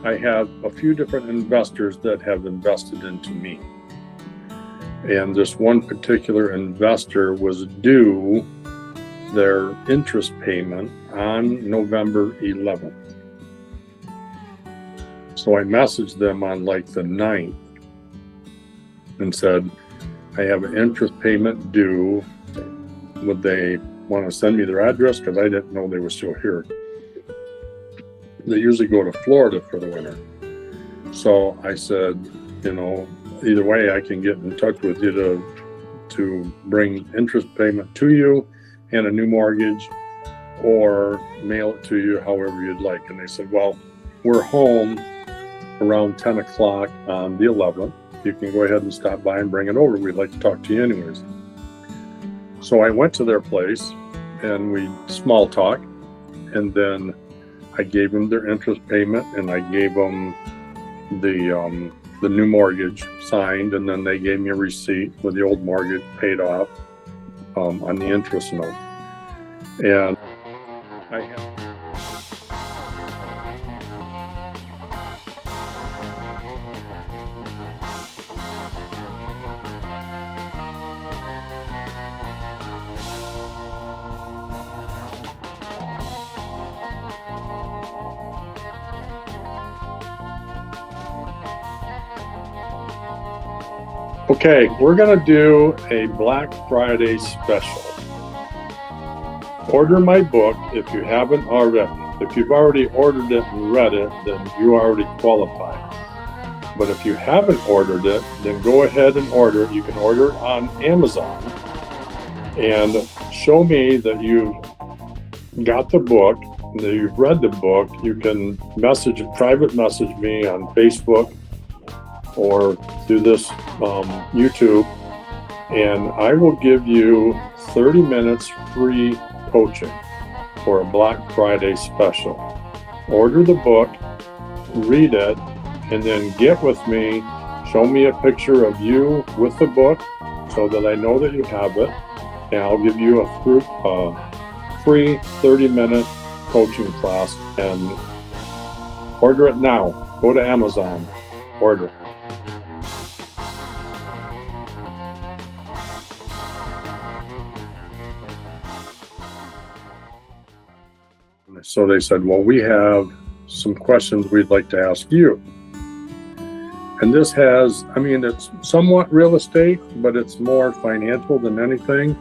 I have a few different investors that have invested into me. And this one particular investor was due their interest payment on November 11th. So I messaged them on like the 9th and said, I have an interest payment due. Would they want to send me their address? Because I didn't know they were still here. They usually go to Florida for the winter. So I said, either way, I can get in touch with you to bring interest payment to you and a new mortgage, or mail it to you however you'd like. And they said, well, we're home around 10 o'clock on the 11th. You can go ahead and stop by and bring it over. We'd like to talk to you anyways. So I went to their place and we small talk, and then I gave them their interest payment and I gave them the new mortgage signed, and then they gave me a receipt with the old mortgage paid off on the interest note. And I have Okay, we're going to do a Black Friday special. Order my book if you haven't already. If you've already ordered it and read it, then you already qualify. But if you haven't ordered it, then go ahead and order it. You can order it on Amazon and show me that you've got the book, that you've read the book. You can private message me on Facebook or through this YouTube, and I will give you 30 minutes free coaching for a Black Friday special. Order the book, read it, and then get with me. Show me a picture of you with the book so that I know that you have it, and I'll give you a free 30-minute coaching class. And order it now. Go to Amazon, order it. So they said, well, we have some questions we'd like to ask you. And this it's somewhat real estate, but it's more financial than anything.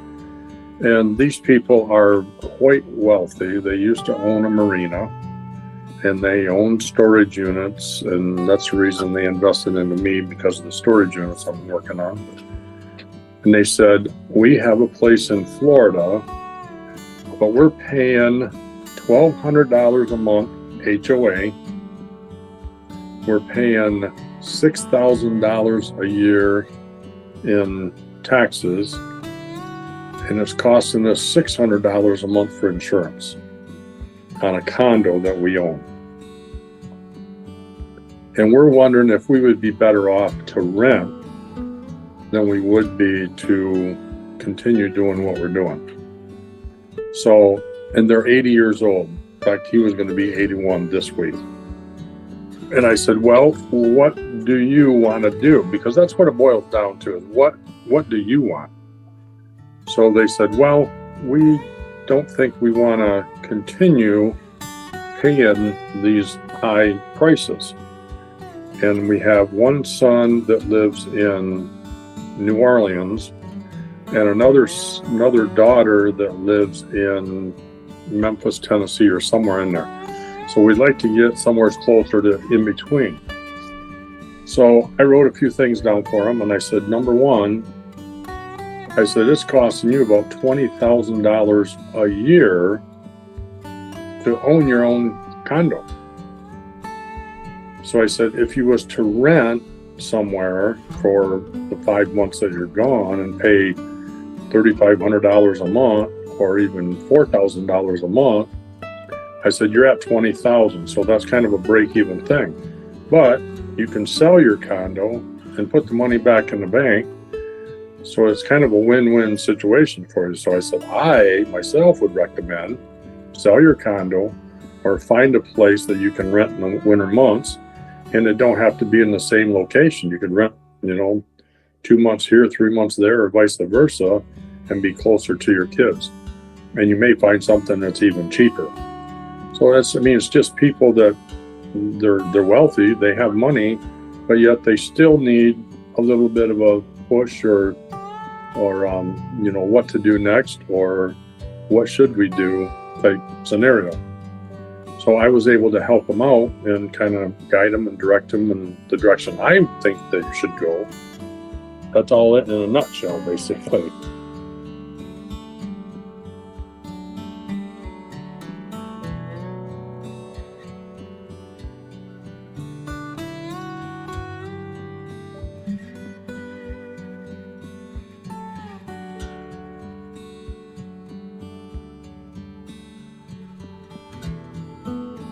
And these people are quite wealthy. They used to own a marina and they own storage units. And that's the reason they invested into me, because of the storage units I'm working on. And they said, we have a place in Florida, but we're paying $1,200 a month HOA. We're paying $6,000 a year in taxes, and it's costing us $600 a month for insurance on a condo that we own. And we're wondering if we would be better off to rent than we would be to continue doing what we're doing. So, and they're 80 years old. In fact, he was going to be 81 this week. And I said, well, what do you want to do? Because that's what it boils down to, is what do you want? So they said, well, we don't think we want to continue paying these high prices. And we have one son that lives in New Orleans and another daughter that lives in Memphis, Tennessee, or somewhere in there. So we'd like to get somewhere closer to in between. So I wrote a few things down for him, and I said, number one, I said, it's costing you about $20,000 a year to own your own condo. So I said, if you was to rent somewhere for the 5 months that you're gone and pay $3,500 a month, or even $4,000 a month, I said, you're at $20,000. So that's kind of a break-even thing. But you can sell your condo and put the money back in the bank. So it's kind of a win-win situation for you. So I said, I myself would recommend sell your condo or find a place that you can rent in the winter months And it don't have to be in the same location. You could rent, 2 months here, 3 months there, or vice versa, and be closer to your kids. And you may find something that's even cheaper. So it's just people that they're wealthy, they have money, but yet they still need a little bit of a push or what to do next, or what should we do type scenario. So I was able to help them out and kind of guide them and direct them in the direction I think they should go. That's all it in a nutshell, basically.